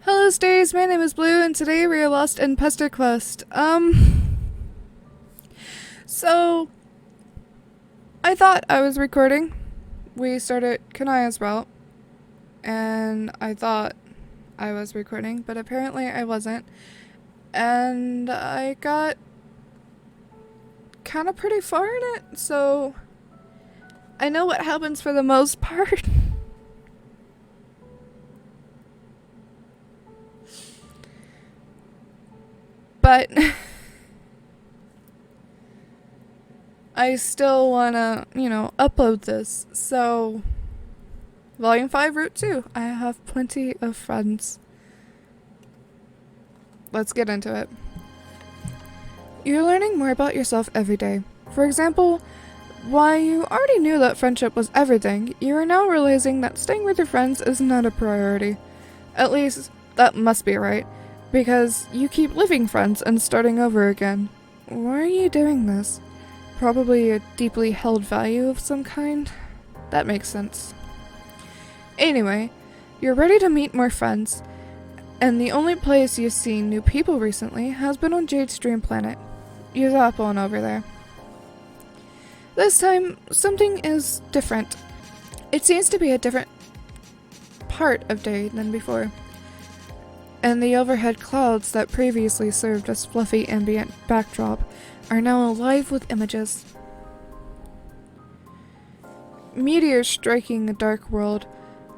Hello, Stays. My name is Blue, and today we are lost in Pesterquest. So I thought I was recording. We started Kanaya's route, and I thought I was recording, but apparently I wasn't. And I got kind of pretty far in it, so I know what happens for the most part. But I still wanna, upload this. So, Volume 5, Route 2. I have plenty of friends. Let's get into it. You're learning more about yourself every day. For example, while you already knew that friendship was everything, you are now realizing that staying with your friends is not a priority. At least, that must be right, because you keep leaving friends and starting over again. Why are you doing this? Probably a deeply held value of some kind? That makes sense. Anyway, you're ready to meet more friends, and the only place you've seen new people recently has been on Jade's dream planet. You zap on over there. This time, something is different. It seems to be a different part of day than before. And the overhead clouds that previously served as fluffy ambient backdrop are now alive with images. Meteors striking a dark world,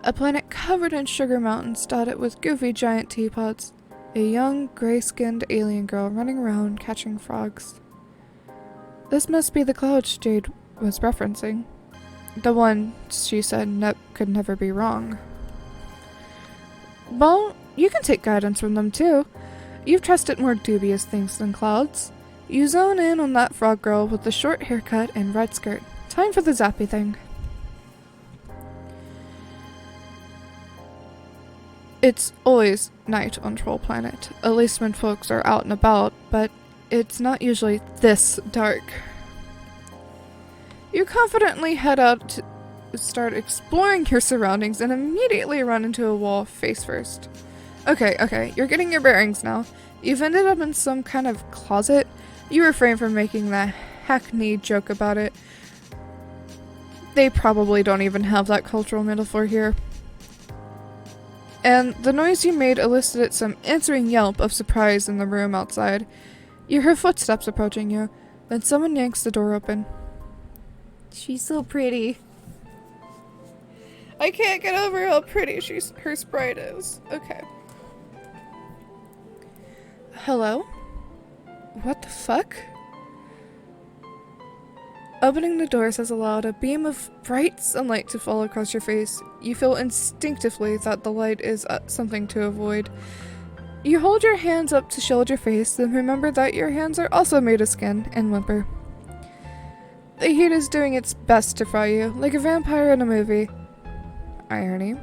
a planet covered in sugar mountains dotted with goofy giant teapots, a young, gray-skinned alien girl running around catching frogs. This must be the clouds Jade was referencing. The one she said could never be wrong. Well, you can take guidance from them too. You've trusted more dubious things than clouds. You zone in on that frog girl with the short haircut and red skirt. Time for the zappy thing. It's always night on Troll Planet, at least when folks are out and about, but it's not usually this dark. You confidently head out to start exploring your surroundings and immediately run into a wall face first. Okay, you're getting your bearings now. You've ended up in some kind of closet. You refrain from making that hackneyed joke about it. They probably don't even have that cultural metaphor here. And the noise you made elicited some answering yelp of surprise in the room outside. You hear footsteps approaching you, then someone yanks the door open. She's so pretty. I can't get over how pretty her sprite is. Okay. Hello? What the fuck? Opening the doors has allowed a beam of bright sunlight to fall across your face. You feel instinctively that the light is something to avoid. You hold your hands up to shield your face, then remember that your hands are also made of skin, and whimper. The heat is doing its best to fry you, like a vampire in a movie. Irony.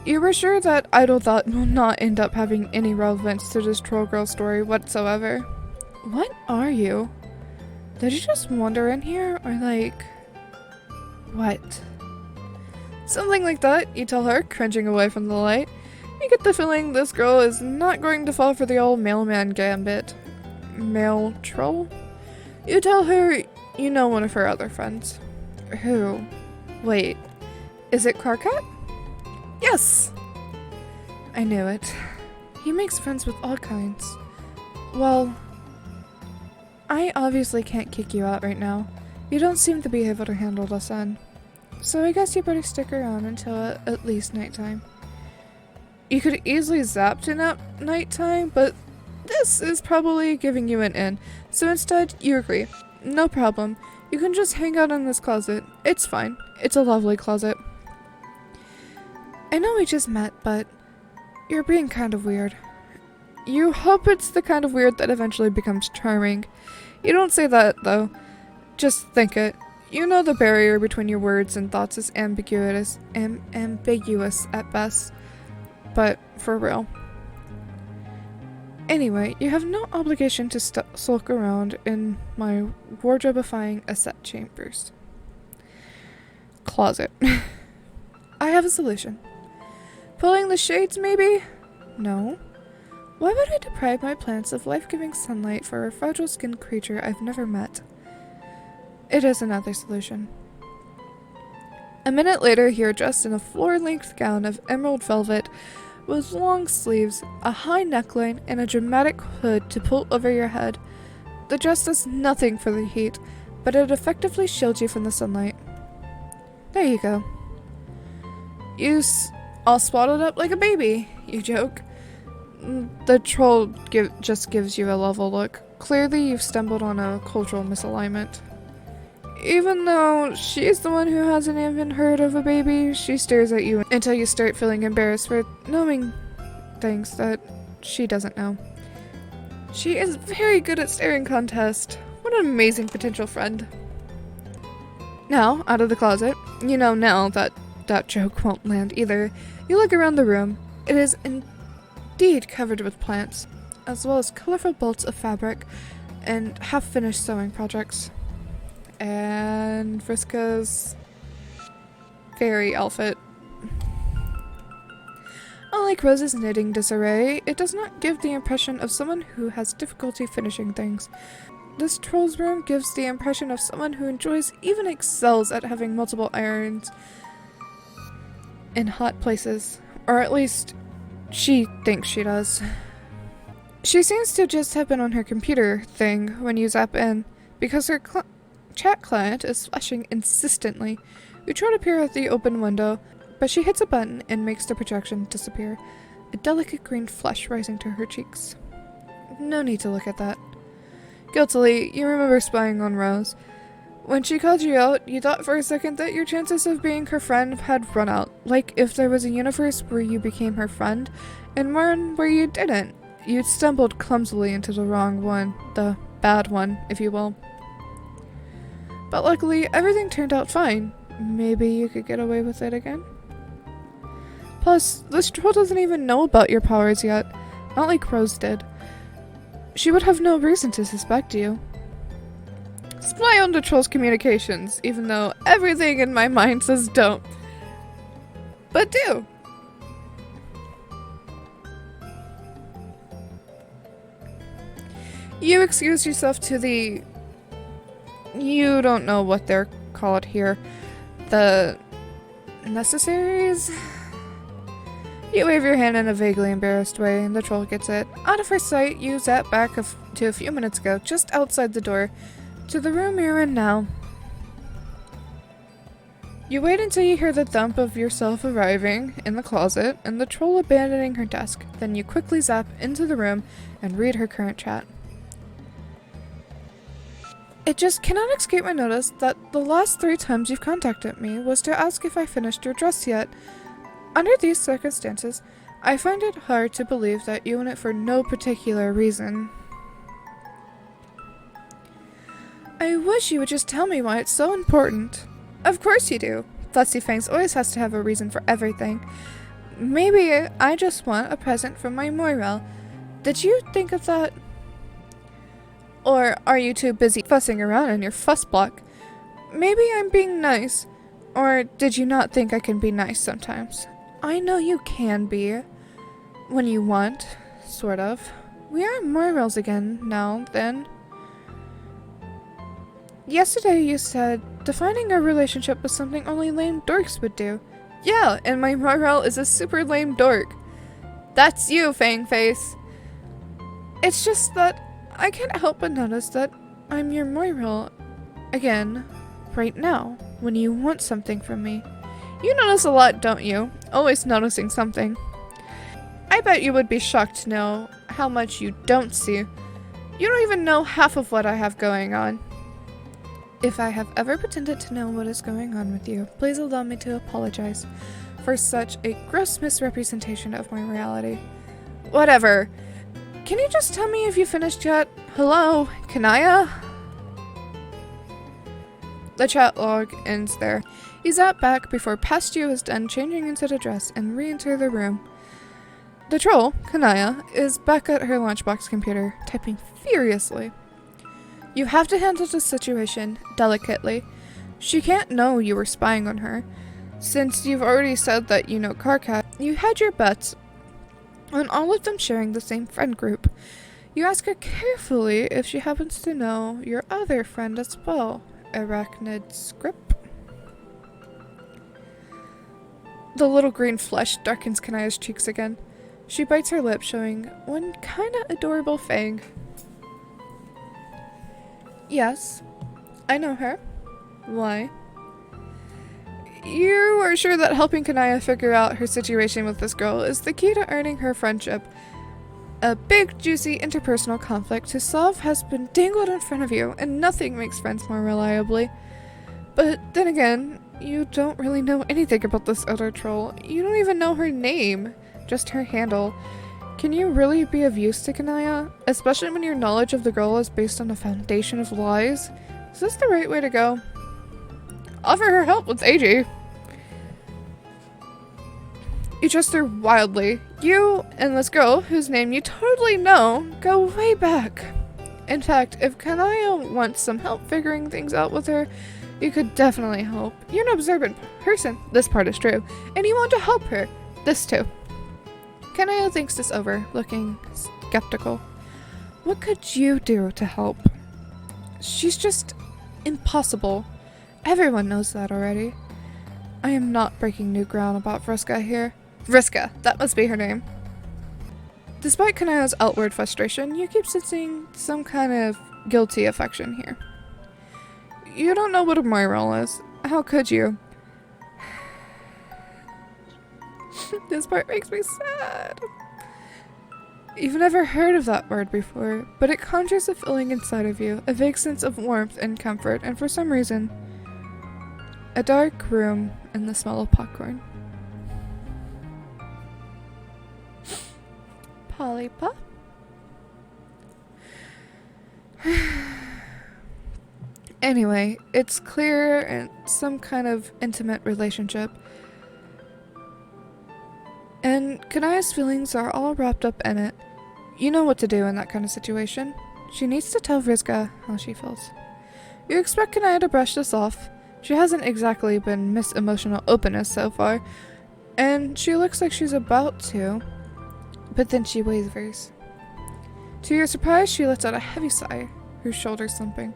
You were sure that idle thought will not end up having any relevance to this troll girl story whatsoever. What are you? Did you just wander in here, or what? Something like that, you tell her, cringing away from the light. You get the feeling this girl is not going to fall for the old mailman gambit. Mail troll? You tell her you know one of her other friends. Who? Wait, is it Karkat? Yes! I knew it. He makes friends with all kinds. Well, I obviously can't kick you out right now. You don't seem to be able to handle the sun. So I guess you better stick around until at least nighttime. You could easily zap to nighttime, but this is probably giving you an in. So instead, you agree. No problem. You can just hang out in this closet. It's fine. It's a lovely closet. I know we just met, but you're being kind of weird. You hope it's the kind of weird that eventually becomes charming. You don't say that, though. Just think it. You know the barrier between your words and thoughts is ambiguous at best. But for real. Anyway, you have no obligation to sulk around in my wardrobeifying asset chambers. Closet. I have a solution. Pulling the shades, maybe? No. Why would I deprive my plants of life-giving sunlight for a fragile-skinned creature I've never met? It is another solution. A minute later, you're dressed in a floor-length gown of emerald velvet with long sleeves, a high neckline, and a dramatic hood to pull over your head. The dress does nothing for the heat, but it effectively shields you from the sunlight. There you go. All swaddled up like a baby, you joke. The troll just gives you a level look. Clearly you've stumbled on a cultural misalignment. Even though she's the one who hasn't even heard of a baby, she stares at you until you start feeling embarrassed for knowing things that she doesn't know. She is very good at staring contest. What an amazing potential friend. Now, out of the closet, you know now that that joke won't land either. You look around the room. It is indeed covered with plants, as well as colorful bolts of fabric and half-finished sewing projects. And Vriska's fairy outfit. Unlike Rose's knitting disarray, it does not give the impression of someone who has difficulty finishing things. This troll's room gives the impression of someone who enjoys, even excels at having multiple irons in hot places. Or at least, she thinks she does. She seems to just have been on her computer thing when you zap in, because her chat client is flashing insistently. You try to peer out the open window, but she hits a button and makes the projection disappear, a delicate green flush rising to her cheeks. No need to look at that. Guiltily, you remember spying on Rose. When she called you out, you thought for a second that your chances of being her friend had run out, like if there was a universe where you became her friend, and one where you didn't. You'd stumbled clumsily into the wrong one, the bad one, if you will. But luckily, everything turned out fine. Maybe you could get away with it again? Plus, this troll doesn't even know about your powers yet, not like Rose did. She would have no reason to suspect you. Spy on the troll's communications, even though everything in my mind says don't. But do! You excuse yourself to the... You don't know what they're called here. The... necessaries? You wave your hand in a vaguely embarrassed way, and the troll gets it. Out of her sight, you zap back to a few minutes ago, just outside the door, to the room you're in now. You wait until you hear the thump of yourself arriving in the closet, and the troll abandoning her desk. Then you quickly zap into the room and read her current chat. It just cannot escape my notice that the last 3 times you've contacted me was to ask if I finished your dress yet. Under these circumstances, I find it hard to believe that you want it for no particular reason. I wish you would just tell me why it's so important. Of course you do. Fussy Fangs always has to have a reason for everything. Maybe I just want a present from my Moirel. Did you think of that? Or are you too busy fussing around in your fuss block? Maybe I'm being nice. Or did you not think I can be nice sometimes? I know you can be. When you want, sort of. We are Moirels again now, then. Yesterday you said defining our relationship was something only lame dorks would do. Yeah, and my Moirel is a super lame dork. That's you, Fangface. It's just that I can't help but notice that I'm your Moirel again, right now, when you want something from me. You notice a lot, don't you? Always noticing something. I bet you would be shocked to know how much you don't see. You don't even know half of what I have going on. If I have ever pretended to know what is going on with you, please allow me to apologize for such a gross misrepresentation of my reality. Whatever. Can you just tell me if you finished yet? Hello, Kanaya? The chat log ends there. You zap back before past you is done changing into the dress and re-enter the room. The troll, Kanaya, is back at her lunchbox computer, typing furiously. You have to handle the situation delicately. She can't know you were spying on her, Since you've already said that you know Karkat, you had your bets on all of them sharing the same friend group. You ask her carefully if she happens to know your other friend as well, Arachnid Script. The little green flesh darkens Kanaya's cheeks again. She bites her lip, showing one kinda adorable fang. Yes, I know her. Why? You are sure that helping Kanaya figure out her situation with this girl is the key to earning her friendship. A big, juicy interpersonal conflict to solve has been dangled in front of you, and nothing makes friends more reliably. But then again, you don't really know anything about this other troll. You don't even know her name, just her handle. Can you really be of use to Kanaya? Especially when your knowledge of the girl is based on a foundation of lies? Is this the right way to go? Offer her help with AG. You trust her wildly. You and this girl, whose name you totally know, go way back. In fact, if Kanaya wants some help figuring things out with her, you could definitely help. You're an observant person, this part is true, and you want to help her. This too. Kanaya thinks this over, looking skeptical. What could you do to help? She's just impossible. Everyone knows that already. I am not breaking new ground about Vriska here. Vriska, that must be her name. Despite Kanaya's outward frustration, you keep sensing some kind of guilty affection here. You don't know what a moral is. How could you? This part makes me sad. You've never heard of that word before, but it conjures a feeling inside of you, a vague sense of warmth and comfort, and for some reason, a dark room and the smell of popcorn. Polly Pop? Anyway, it's clear and some kind of intimate relationship. And Kanaya's feelings are all wrapped up in it. You know what to do in that kind of situation. She needs to tell Vriska how she feels. You expect Kanaya to brush this off. She hasn't exactly been Miss Emotional Openness so far, and she looks like she's about to, but then she wavers. To your surprise, she lets out a heavy sigh, her shoulders slumping.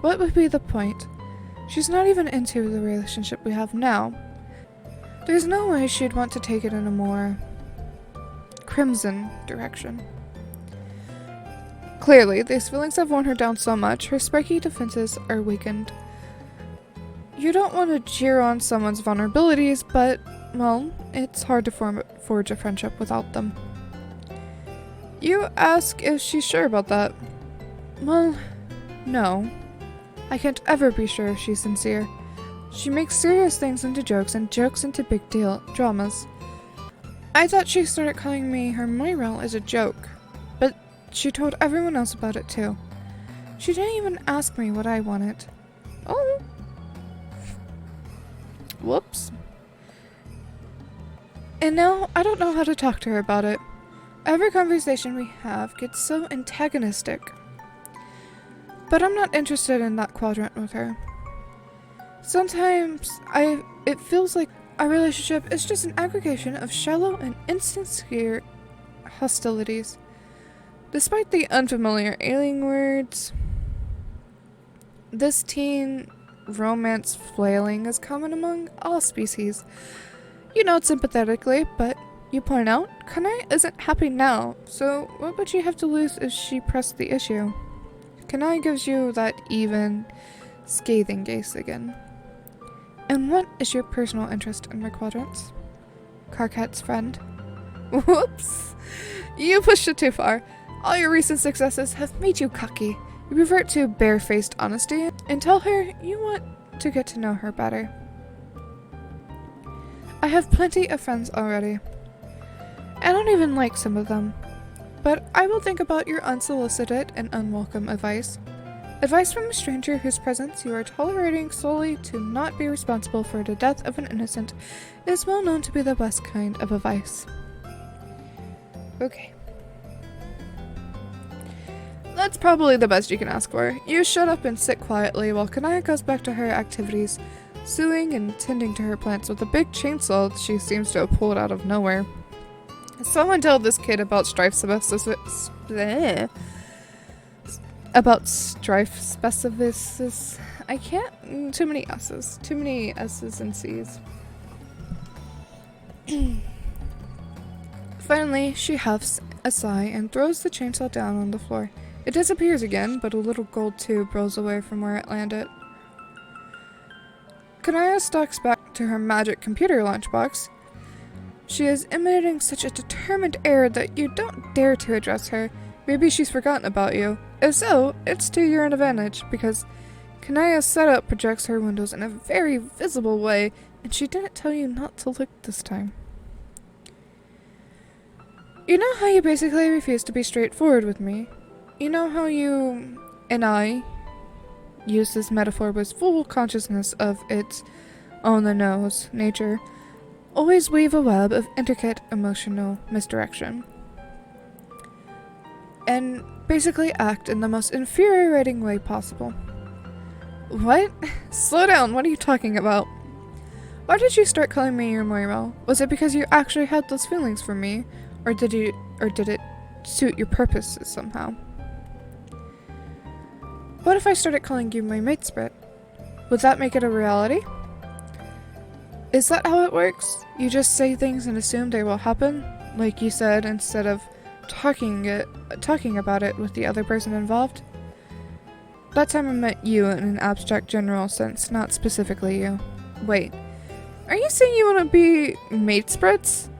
What would be the point? She's not even into the relationship we have now. There's no way she'd want to take it in a more crimson direction. Clearly, these feelings have worn her down so much, her spiky defenses are weakened. You don't want to cheer on someone's vulnerabilities, but, well, it's hard to forge a friendship without them. You ask if she's sure about that. Well, no. I can't ever be sure if she's sincere. She makes serious things into jokes and jokes into big deal dramas. I thought she started calling me her moral as a joke, but she told everyone else about it too. She didn't even ask me what I wanted. Oh. Whoops. And now I don't know how to talk to her about it. Every conversation we have gets so antagonistic. But I'm not interested in that quadrant with her. Sometimes it feels like our relationship is just an aggregation of shallow and insincere hostilities. Despite the unfamiliar alien words, this teen romance flailing is common among all species. You note sympathetically, but you point out, Kanaya isn't happy now, so what would she have to lose if she pressed the issue? Kanaya gives you that even, scathing gaze again. And what is your personal interest in my quadrants? Karkat's friend. Whoops! You pushed it too far. All your recent successes have made you cocky. You revert to barefaced honesty and tell her you want to get to know her better. I have plenty of friends already. I don't even like some of them. But I will think about your unsolicited and unwelcome advice. Advice from a stranger whose presence you are tolerating solely to not be responsible for the death of an innocent is well known to be the best kind of advice. Okay. That's probably the best you can ask for. You shut up and sit quietly while Kanaya goes back to her activities, sewing and tending to her plants with a big chainsaw she seems to have pulled out of nowhere. Someone tell this kid about strife specificis. About strife specificis. I can't. Too many S's. Too many S's and C's. Finally, she huffs a sigh and throws the chainsaw down on the floor. It disappears again, but a little gold tube rolls away from where it landed. Kanaya stalks back to her magic computer lunchbox. She is emanating such a determined air that you don't dare to address her. Maybe she's forgotten about you. If so, it's to your advantage, because Kanaya's setup projects her windows in a very visible way, and she didn't tell you not to look this time. You know how you basically refuse to be straightforward with me? You know how you and I use this metaphor with full consciousness of its on-the-nose nature, always weave a web of intricate emotional misdirection, and basically act in the most infuriating way possible. What? Slow down, what are you talking about? Why did you start calling me your Moira? Was it because you actually had those feelings for me, or did it suit your purposes somehow? What if I started calling you my mate Sprit? Would that make it a reality? Is that how it works? You just say things and assume they will happen, like you said, instead of talking about it with the other person involved? That time I meant you in an abstract general sense, not specifically you. Wait, are you saying you want to be mate Sprits?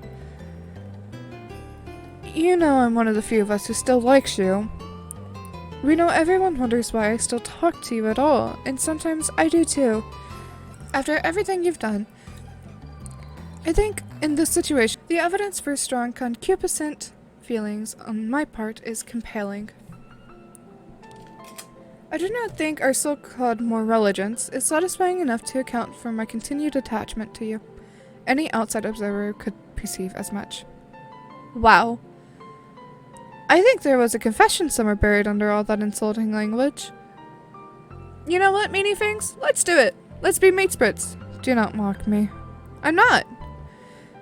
You know I'm one of the few of us who still likes you. We know everyone wonders why I still talk to you at all, and sometimes I do too. After everything you've done, I think in this situation, the evidence for strong concupiscent feelings on my part is compelling. I do not think our so-called moreligiance is satisfying enough to account for my continued attachment to you. Any outside observer could perceive as much. Wow. I think there was a confession somewhere buried under all that insulting language. You know what, meanie things? Let's do it. Let's be mate Sprits. Do not mock me. I'm not.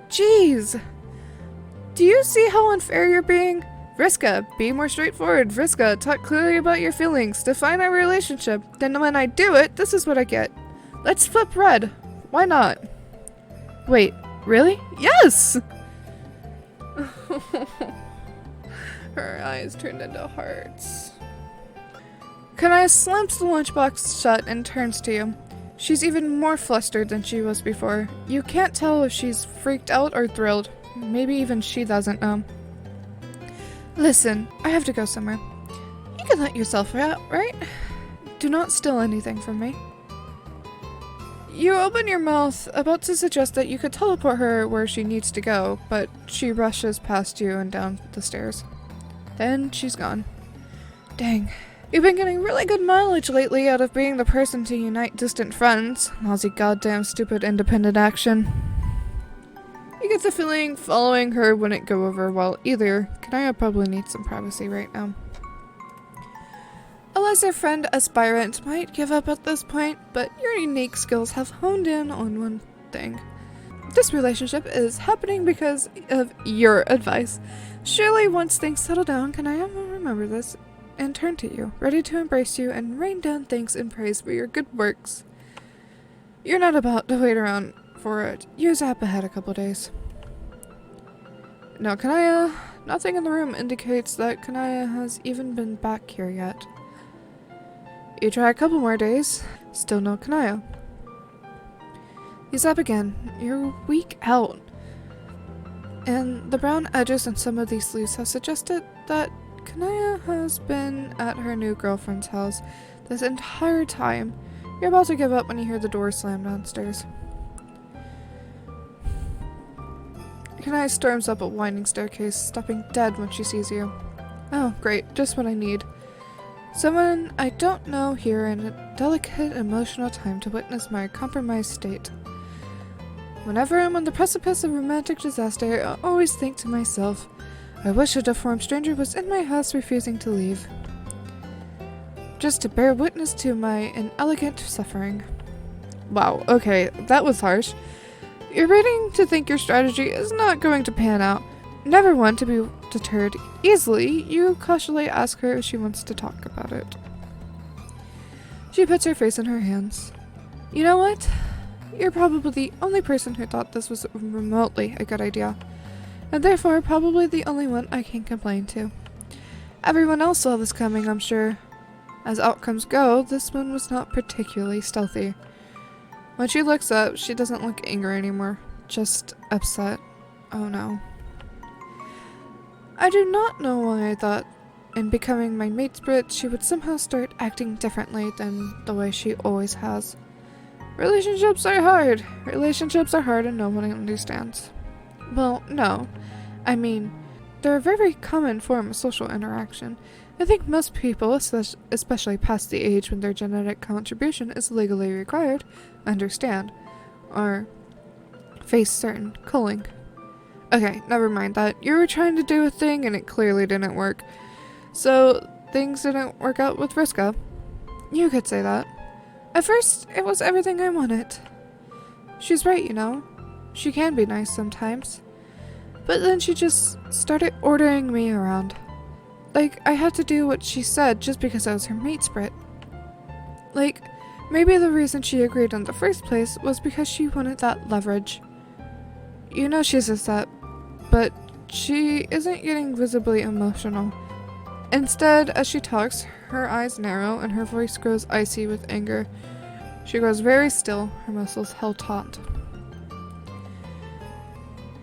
Jeez. Do you see how unfair you're being? Vriska, be more straightforward. Vriska, talk clearly about your feelings. Define our relationship. Then when I do it, this is what I get. Let's flip red. Why not? Wait, really? Yes! Her eyes turned into hearts. Kanaya slams the lunchbox shut and turns to you. She's even more flustered than she was before. You can't tell if she's freaked out or thrilled. Maybe even she doesn't know. Listen, I have to go somewhere. You can let yourself out, right? Do not steal anything from me. You open your mouth, about to suggest that you could teleport her where she needs to go, but she rushes past you and down the stairs. Then she's gone. Dang. You've been getting really good mileage lately out of being the person to unite distant friends. Lousy goddamn stupid independent action. You get the feeling following her wouldn't go over well either. Kanaya probably needs some privacy right now. A lesser friend aspirant might give up at this point, but your unique skills have honed in on one thing. This relationship is happening because of your advice. Surely once things settle down, Kanaya will remember this and turn to you, ready to embrace you and rain down thanks and praise for your good works. You're not about to wait around for it. You zap ahead a couple days. Now, Kanaya, nothing in the room indicates that Kanaya has even been back here yet. You try a couple more days, still no Kanaya. You zap again. You're weak out. And the brown edges on some of these leaves have suggested that Kanaya has been at her new girlfriend's house this entire time. You're about to give up when you hear the door slam downstairs. Kanaya storms up a winding staircase, stopping dead when she sees you. Oh, great, just what I need. Someone I don't know here in a delicate emotional time to witness my compromised state. Whenever I'm on the precipice of romantic disaster, I always think to myself, I wish a deformed stranger was in my house refusing to leave. Just to bear witness to my inelegant suffering. Wow, okay, that was harsh. You're beginning to think your strategy is not going to pan out. Never one to be deterred easily, you cautiously ask her if she wants to talk about it. She puts her face in her hands. You know what? You're probably the only person who thought this was remotely a good idea, and therefore probably the only one I can complain to. Everyone else saw this coming, I'm sure. As outcomes go, this one was not particularly stealthy. When she looks up, she doesn't look angry anymore, just upset. Oh no. I do not know why I thought in becoming my mate's Brit, she would somehow start acting differently than the way she always has. Relationships are hard. Relationships are hard and no one understands. Well, no. I mean, they're a very common form of social interaction. I think most people, especially past the age when their genetic contribution is legally required, understand. Or face certain culling. Okay, never mind that. You were trying to do a thing and it clearly didn't work. So, things didn't work out with Vriska. You could say that. At first, it was everything I wanted. She's right, you know. She can be nice sometimes. But then she just started ordering me around. Like, I had to do what she said just because I was her mate's Brit. Like, maybe the reason she agreed in the first place was because she wanted that leverage. You know she's upset, but she isn't getting visibly emotional. Instead, as she talks, her eyes narrow and her voice grows icy with anger. She grows very still, her muscles held taut.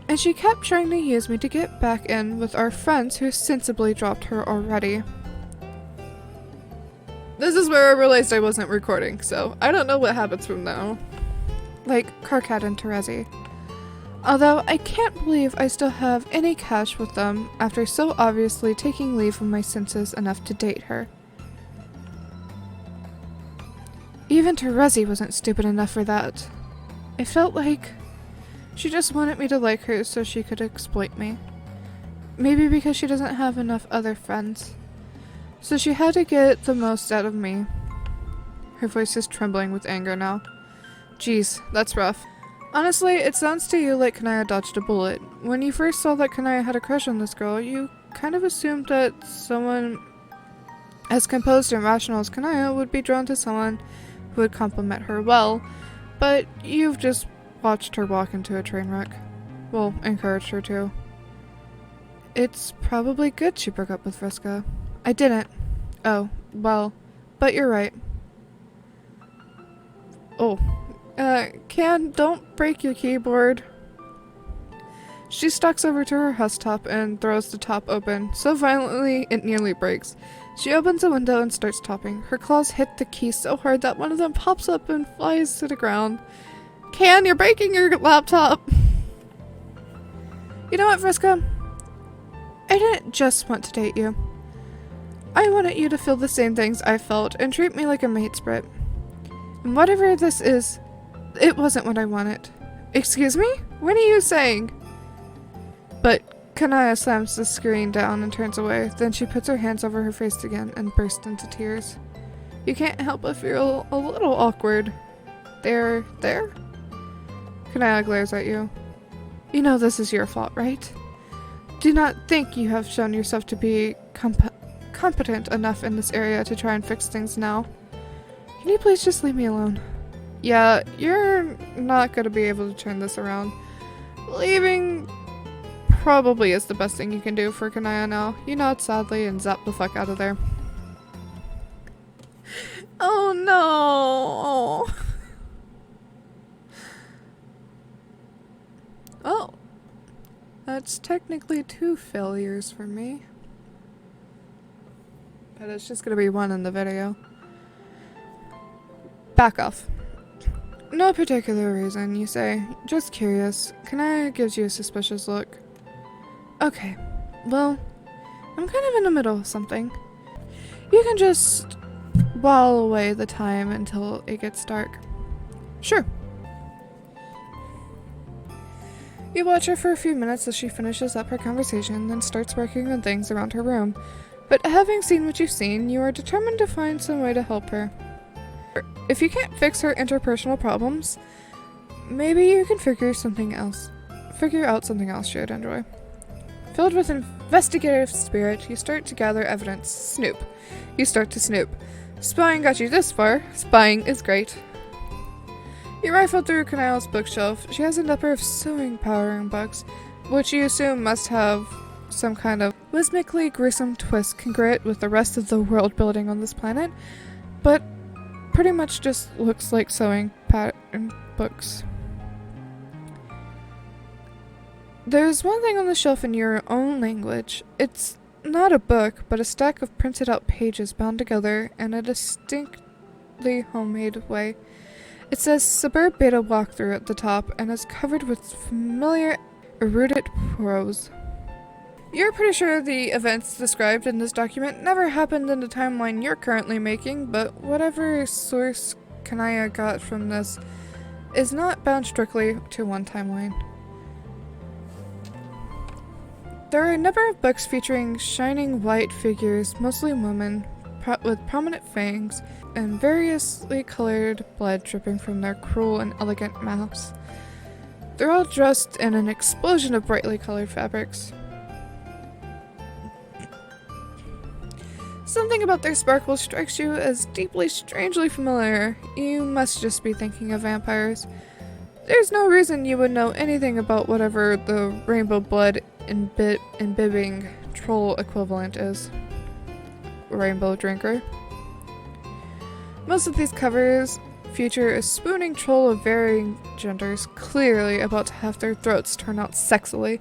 And she kept trying to use me to get back in with our friends who sensibly dropped her already. This is where I realized I wasn't recording, so I don't know what happens from now. Like Karkat and Terezi. Although I can't believe I still have any cash with them after so obviously taking leave of my senses enough to date her. Even Terezi wasn't stupid enough for that. It felt like she just wanted me to like her so she could exploit me. Maybe because she doesn't have enough other friends. So she had to get the most out of me. Her voice is trembling with anger now. Jeez, that's rough. Honestly, it sounds to you like Kanaya dodged a bullet. When you first saw that Kanaya had a crush on this girl, you kind of assumed that someone as composed and rational as Kanaya would be drawn to someone who would compliment her well, but you've just watched her walk into a train wreck. Well, encouraged her to. It's probably good she broke up with Vriska. I didn't. Oh, well, but you're right. Oh. Can, don't break your keyboard. She stalks over to her housetop and throws the top open, so violently it nearly breaks. She opens a window and starts topping. Her claws hit the key so hard that one of them pops up and flies to the ground. Can, you're breaking your laptop! You know what, Vriska? I didn't just want to date you. I wanted you to feel the same things I felt and treat me like a mate's Brit. And whatever this is, it wasn't what I wanted. Excuse me? What are you saying? But Kanaya slams the screen down and turns away. Then she puts her hands over her face again and bursts into tears. You can't help but feel a little awkward. There? Kanaya glares at you. You know this is your fault, right? Do not think you have shown yourself to be competent enough in this area to try and fix things now. Can you please just leave me alone? Yeah, you're not gonna be able to turn this around. Leaving probably is the best thing you can do for Kanaya now. You nod sadly and zap the fuck out of there. Oh no! Oh. That's technically 2 failures for me. But it's just gonna be 1 in the video. Back off. No particular reason, you say. Just curious. Kanaya gives you a suspicious look. Okay. Well, I'm kind of in the middle of something. You can just while away the time until it gets dark. Sure. You watch her for a few minutes as she finishes up her conversation, then starts working on things around her room. But having seen what you've seen, you are determined to find some way to help her. If you can't fix her interpersonal problems, maybe you can figure out something else she'd enjoy. Filled with investigative spirit, you start to gather evidence. Snoop. You start to snoop. Spying got you this far. Spying is great. You rifle through Kanaya's bookshelf. She has a number of sewing powering books, which you assume must have some kind of whimsically gruesome twist congruent with the rest of the world building on this planet, but pretty much just looks like sewing pattern books. There's one thing on the shelf in your own language. It's not a book, but a stack of printed out pages bound together in a distinctly homemade way. It says Suburb Beta Walkthrough at the top and is covered with familiar erudite prose. You're pretty sure the events described in this document never happened in the timeline you're currently making, but whatever source Kanaya got from this is not bound strictly to one timeline. There are a number of books featuring shining white figures, mostly women, with prominent fangs, and variously colored blood dripping from their cruel and elegant mouths. They're all dressed in an explosion of brightly colored fabrics. Something about their sparkle strikes you as deeply, strangely familiar. You must just be thinking of vampires. There's no reason you would know anything about whatever the rainbow blood imbibing troll equivalent is. Rainbow drinker. Most of these covers feature a spooning troll of varying genders, clearly about to have their throats turn out sexily.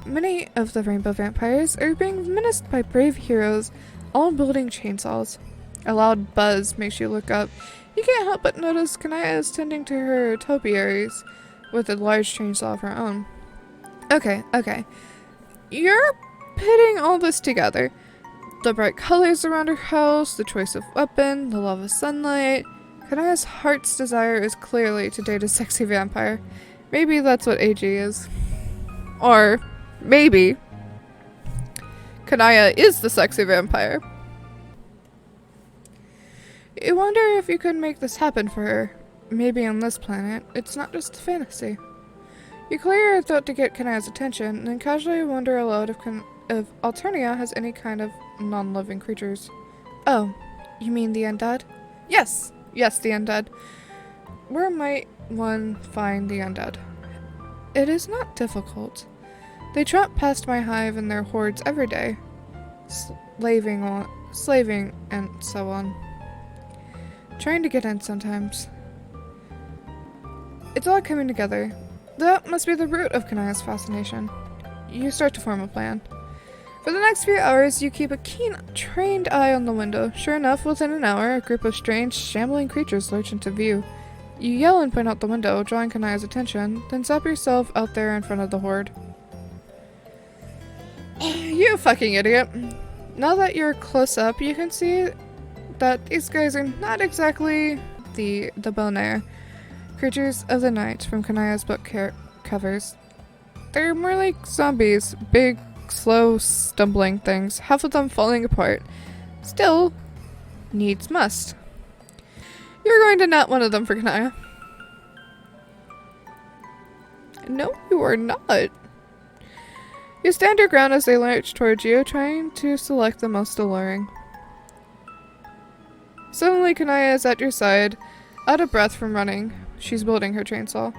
Many of the rainbow vampires are being menaced by brave heroes, all wielding chainsaws. A loud buzz makes you look up. You can't help but notice Kanaya is tending to her topiaries with a large chainsaw of her own. Okay. You're putting all this together. The bright colors around her house, the choice of weapon, the love of sunlight. Kanaya's heart's desire is clearly to date a sexy vampire. Maybe that's what AG is. Or maybe Kanaya is the sexy vampire. You wonder if you could make this happen for her. Maybe on this planet, it's not just a fantasy. You clear your throat to get Kanaya's attention, and then casually wonder aloud if Alternia has any kind of non-living creatures. Oh, you mean the undead? Yes, the undead. Where might one find the undead? It is not difficult. They trot past my hive in their hordes every day, slaving, and so on. Trying to get in sometimes. It's all coming together. That must be the root of Kanaya's fascination. You start to form a plan. For the next few hours, you keep a keen, trained eye on the window. Sure enough, within an hour, a group of strange, shambling creatures lurch into view. You yell and point out the window, drawing Kanaya's attention, then zap yourself out there in front of the horde. You fucking idiot. Now that you're close up, you can see that these guys are not exactly the Bonaire creatures of the night from Kanaya's book covers. They're more like zombies, big, slow, stumbling things, half of them falling apart. Still, needs must. You're going to nut one of them for Kanaya. No, you are not. You stand your ground as they lurch towards you, trying to select the most alluring. Suddenly, Kanaya is at your side, out of breath from running. She's wielding her chainsaw.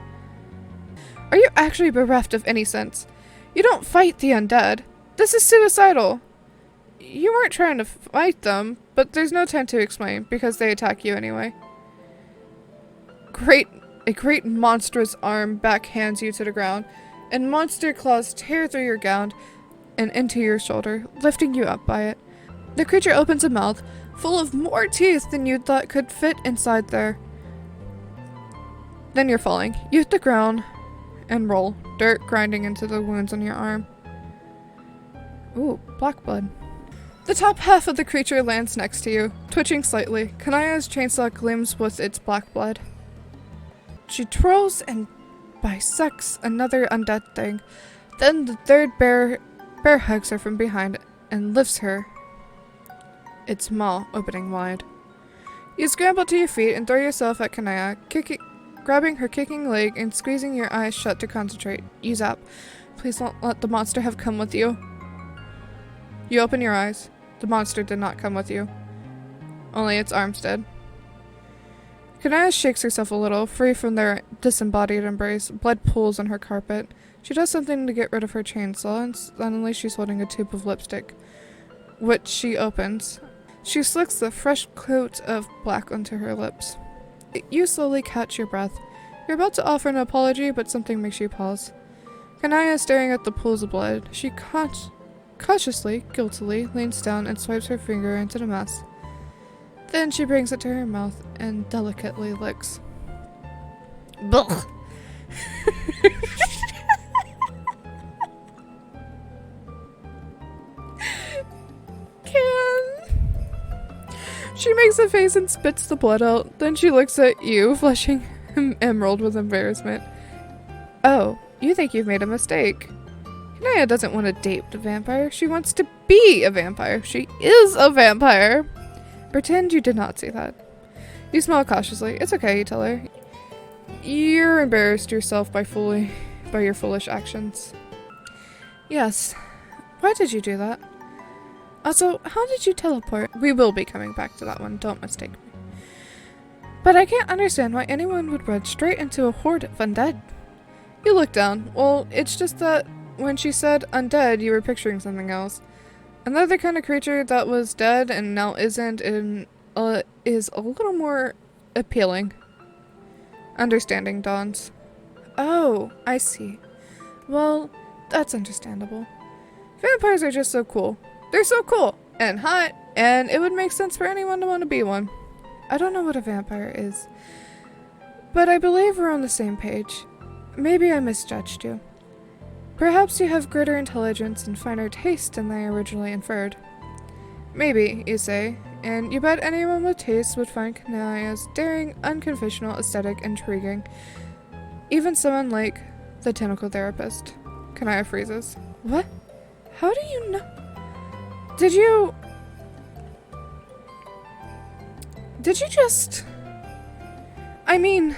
Are you actually bereft of any sense? You don't fight the undead. This is suicidal. You weren't trying to fight them, but there's no time to explain, because they attack you anyway. A great monstrous arm backhands you to the ground, and monster claws tear through your gown and into your shoulder, lifting you up by it. The creature opens a mouth full of more teeth than you thought could fit inside there. Then you're falling. You hit the ground and roll, dirt grinding into the wounds on your arm. Ooh, black blood. The top half of the creature lands next to you, twitching slightly. Kanaya's chainsaw gleams with its black blood. She twirls and bisects another undead thing. Then the third bear hugs her from behind and lifts her, its maw opening wide. You scramble to your feet and throw yourself at Kanaya, grabbing her kicking leg and squeezing your eyes shut to concentrate. You zap. Please don't let the monster have come with you. You open your eyes. The monster did not come with you. Only its arms did. Kanaya shakes herself a little, free from their disembodied embrace. Blood pools on her carpet. She does something to get rid of her chainsaw, and suddenly she's holding a tube of lipstick, which she opens. She slicks the fresh coat of black onto her lips. You slowly catch your breath. You're about to offer an apology, but something makes you pause. Kanaya is staring at the pools of blood. She cautiously, guiltily, leans down and swipes her finger into the mess. Then she brings it to her mouth and delicately licks. Blech! She makes a face and spits the blood out. Then she looks at you, flushing emerald with embarrassment. Oh, you think you've made a mistake. Kanaya doesn't want to date a vampire. She wants to be a vampire. She is a vampire. Pretend you did not see that. You smile cautiously. It's okay, you tell her. You're embarrassed yourself by your foolish actions. Yes. Why did you do that? Also, how did you teleport? We will be coming back to that one, don't mistake me. But I can't understand why anyone would run straight into a horde of undead. You look down. Well, it's just that when she said undead, you were picturing something else. Another kind of creature that was dead and now isn't and is a little more appealing. Understanding dawns. Oh, I see. Well, that's understandable. Vampires are just so cool. They're so cool and hot, and it would make sense for anyone to want to be one. I don't know what a vampire is, but I believe we're on the same page. Maybe I misjudged you. Perhaps you have greater intelligence and finer taste than I originally inferred. Maybe, you say, and you bet anyone with taste would find Kanaya's daring, unconventional aesthetic intriguing. Even someone like the tentacle therapist. Kanaya freezes. What? How do you know? Did you just... I mean,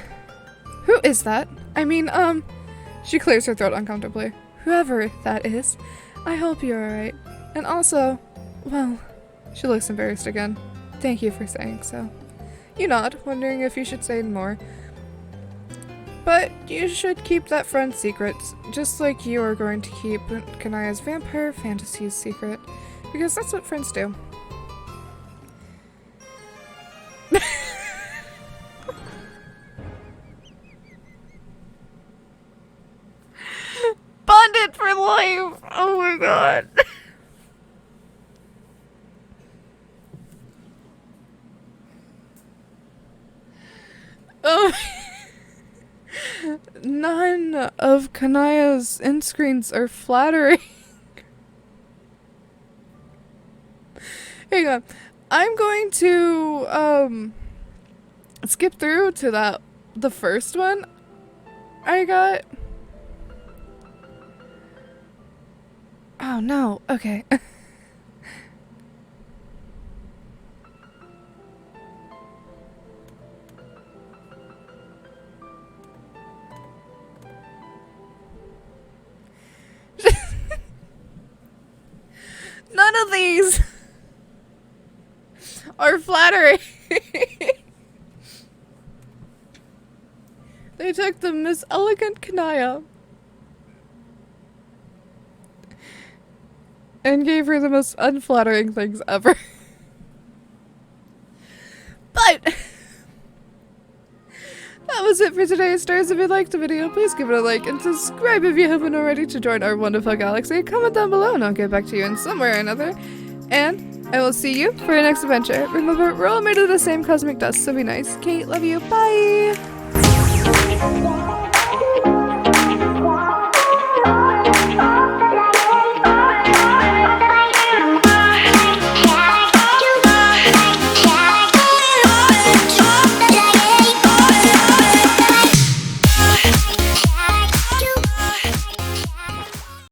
who is that? I mean, she clears her throat uncomfortably. Whoever that is, I hope you're alright. And also, well, she looks embarrassed again. Thank you for saying so. You nod, wondering if you should say more. But you should keep that friend's secrets, just like you are going to keep Kanaya's vampire fantasies secret. Because that's what friends do. Bonded for life! Oh my god. None of Kanaya's end screens are flattering. Hang on. I'm going to skip through to the first one I got. Oh no, okay. None of these are flattering. They took the Miss Elegant Kanaya and gave her the most unflattering things ever. But that was it for today's stars. If you liked the video, please give it a like and subscribe if you haven't already to join our wonderful galaxy. Comment down below and I'll get back to you in some way or another. And I will see you for our next adventure. Remember, we're all made of the same cosmic dust, so be nice. Kate, love you. Bye!